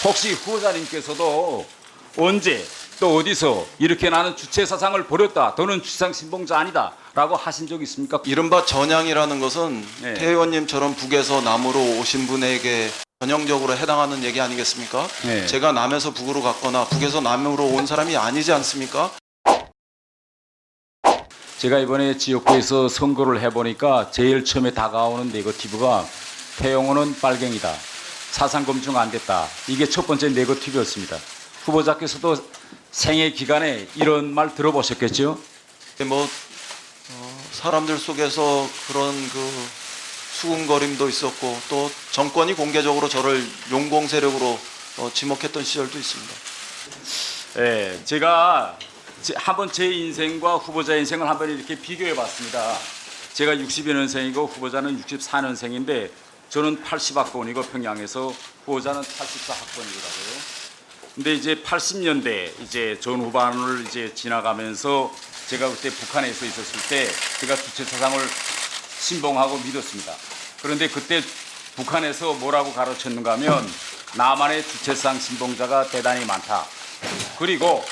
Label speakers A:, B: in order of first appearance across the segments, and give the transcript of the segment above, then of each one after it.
A: 혹시 후보자님께서도 언제 또 어디서 이렇게 나는 주체 사상을 버렸다, 너는 주상 신봉자 아니다 라고 하신 적 있습니까?
B: 이른바 전향이라는 것은
A: 네.
B: 태 의원님처럼 북에서 남으로 오신 분에게 전형적으로 해당하는 얘기 아니겠습니까?
A: 네.
B: 제가 남에서 북으로 갔거나 북에서 남으로 온 사람이 아니지 않습니까?
A: 제가 이번에 지역구에서 선거를 해보니까 제일 처음에 다가오는 네거티브가 태영호는 빨갱이다, 사상검증 안 됐다, 이게 첫 번째 네거티브였습니다. 후보자께서도 생애 기간에 이런 말 들어보셨겠죠?
B: 뭐 사람들 속에서 그런 그 수군거림도 있었고 또 정권이 공개적으로 저를 용공 세력으로 지목했던 시절도 있습니다.
A: 네, 제가 한번 제 인생과 후보자 인생을 한번 이렇게 비교해 봤습니다. 제가 62년생이고 후보자는 64년생인데 저는 80학번이고 평양에서 후보자는 84학번이더라고요. 근데 이제 80년대 이제 전 후반을 이제 지나가면서 제가 그때 북한에서 있었을 때 제가 주체 사상을 신봉하고 믿었습니다. 그런데 그때 북한에서 뭐라고 가르쳤는가 하면 나만의 주체상 신봉자가 대단히 많다. 그리고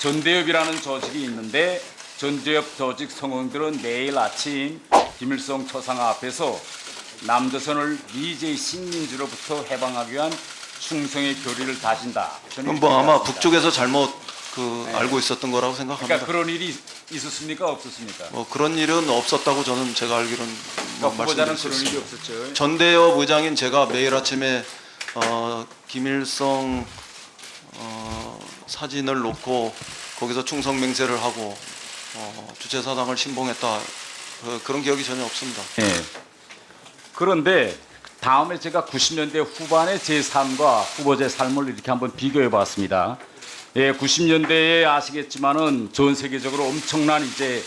A: 전대협이라는 조직이 있는데 전대협 조직 성원들은 매일 아침 김일성 초상화 앞에서 남조선을 미제의 식민지로부터 해방하기 위한 충성의 교리를 다진다.
B: 그럼 뭐 아마 북쪽에서 잘못
A: 네.
B: 알고 있었던 거라고 생각합니다.
A: 그러니까 그런 일이 있었습니까, 없었습니까?
B: 뭐 그런 일은 없었다고 저는 제가 알기로는
A: 그러니까 후보자는
B: 말씀드릴 수
A: 그런 일이
B: 있습니다.
A: 없었죠.
B: 전대협 의장인 제가 매일 아침에 김일성 사진을 놓고 거기서 충성 맹세를 하고 주체 사상을 신봉했다, 그런 기억이 전혀 없습니다.
A: 예. 그런데 다음에 제가 90년대 후반의 제 삶과 후보자의 삶을 이렇게 한번 비교해 봤습니다. 예, 90년대에 아시겠지만은 전 세계적으로 엄청난 이제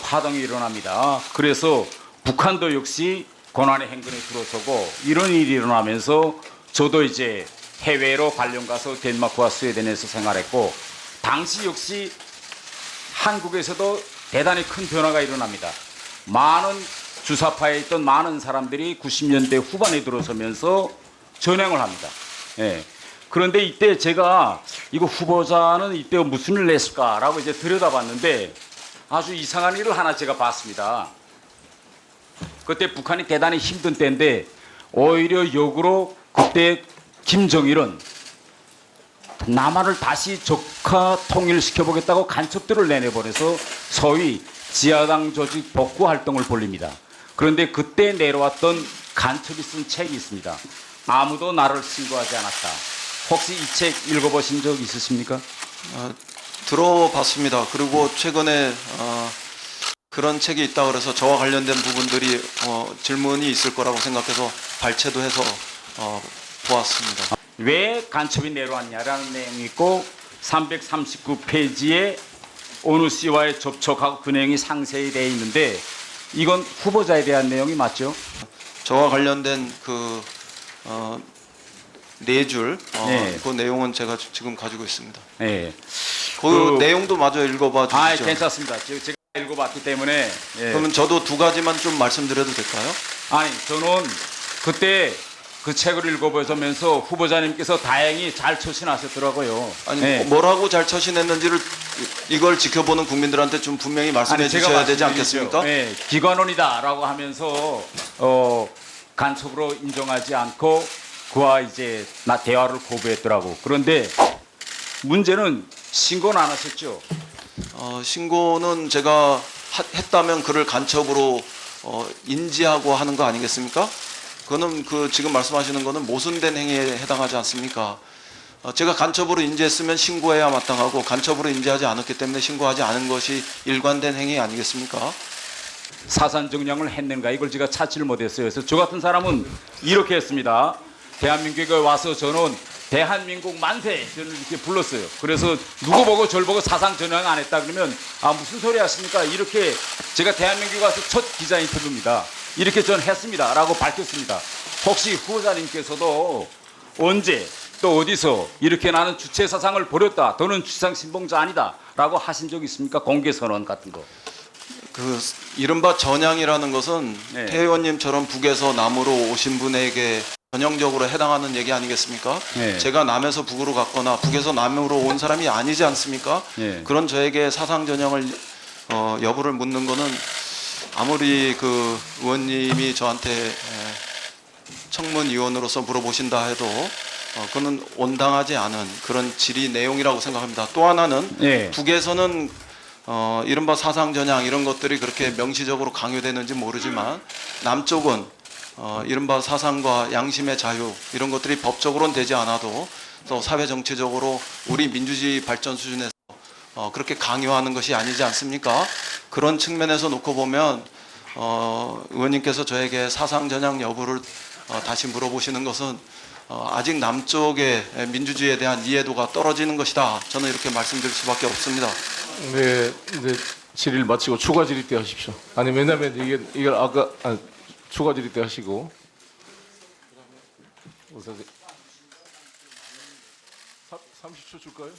A: 파동이 일어납니다. 그래서 북한도 역시 고난의 행군에 들어서고 이런 일이 일어나면서 저도 이제 해외로 발령 가서 덴마크와 스웨덴에서 생활했고 당시 역시 한국에서도 대단히 큰 변화가 일어납니다. 많은 주사파에 있던 많은 사람들이 90년대 후반에 들어서면서 전향을 합니다. 예. 그런데 이때 제가 이거 후보자는 이때 무슨 일을 했을까라고 이제 들여다봤는데 아주 이상한 일을 하나 제가 봤습니다. 그때 북한이 대단히 힘든 때인데 오히려 역으로 그때 김정일은 남한을 다시 적화 통일시켜보겠다고 간첩들을 내내보내서 소위 지하당 조직 복구 활동을 벌립니다. 그런데 그때 내려왔던 간첩이 쓴 책이 있습니다. 아무도 나를 신고하지 않았다. 혹시 이 책 읽어보신 적 있으십니까?
B: 들어봤습니다. 그리고 최근에 그런 책이 있다 그래서 저와 관련된 부분들이 질문이 있을 거라고 생각해서 발췌도 해서 보았습니다.
A: 왜 간첩이 내려왔냐라는 내용이 있고 339페이지에 어느 씨와의 접촉하고 그 내용이 상세히 되어 있는데 이건 후보자에 대한 내용이 맞죠?
B: 저와 관련된 그 네 줄,
A: 네.
B: 그 내용은 제가 지금 가지고 있습니다.
A: 네.
B: 그 내용도 마저 읽어봐
A: 아,
B: 주시죠.
A: 괜찮습니다. 제가 읽어봤기 때문에. 예.
B: 그러면 저도 두 가지만 좀 말씀드려도 될까요?
A: 아니, 저는 그때 그 책을 읽어보면서 후보자님께서 다행히 잘 처신하셨더라고요.
B: 아니
A: 예.
B: 뭐라고 잘 처신했는지를 이걸 지켜보는 국민들한테 좀 분명히 말씀해
A: 제가
B: 주셔야 되지
A: 말씀드리죠.
B: 않겠습니까?
A: 예, 기관원이다라고 하면서 간첩으로 인정하지 않고 그와 이제 대화를 거부했더라고. 그런데 문제는 신고는 안 하셨죠?
B: 신고는 제가 했다면 그를 간첩으로 인지하고 하는 거 아니겠습니까? 그거는 그 지금 말씀하시는 거는 모순된 행위에 해당하지 않습니까? 제가 간첩으로 인지했으면 신고해야 마땅하고 간첩으로 인지하지 않았기 때문에 신고하지 않은 것이 일관된 행위 아니겠습니까?
A: 사산 정량을 했는가 이걸 제가 찾지를 못했어요. 그래서 저 같은 사람은 이렇게 했습니다. 대한민국에 와서 저는 대한민국 만세 저는 이렇게 불렀어요. 그래서 누구 보고 저를 보고 사상 전향 안 했다 그러면 아 무슨 소리 하십니까? 이렇게 제가 대한민국에 와서 첫 기자 인터뷰입니다. 이렇게 전 했습니다 라고 밝혔습니다. 혹시 후보자님께서도 언제 또 어디서 이렇게 나는 주체 사상을 버렸다, 너는 주상 신봉자 아니다 라고 하신 적 있습니까? 공개 선언 같은 거.
B: 그 이른바 전향이라는 것은
A: 네.
B: 태 의원님처럼 북에서 남으로 오신 분에게 전형적으로 해당하는 얘기 아니겠습니까?
A: 예.
B: 제가 남에서 북으로 갔거나 북에서 남으로 온 사람이 아니지 않습니까?
A: 예.
B: 그런 저에게 사상 전형을 여부를 묻는 거는 아무리 그 의원님이 저한테 청문위원으로서 물어보신다 해도 그는 온당하지 않은 그런 질의 내용이라고 생각합니다. 또 하나는
A: 예.
B: 북에서는 이른바 사상 전향 이런 것들이 그렇게 명시적으로 강요되는지 모르지만 남쪽은 이른바 사상과 양심의 자유 이런 것들이 법적으로는 되지 않아도 또 사회 정치적으로 우리 민주주의 발전 수준에서 그렇게 강요하는 것이 아니지 않습니까? 그런 측면에서 놓고 보면 의원님께서 저에게 사상 전향 여부를 다시 물어보시는 것은 아직 남쪽의 민주주의에 대한 이해도가 떨어지는 것이다. 저는 이렇게 말씀드릴 수밖에 없습니다.
C: 네, 이제 질의를 마치고 추가 질의 때 하십시오. 아니 왜냐면 이게 아까 추가 질의 때 하시고 우선 30초 줄까요?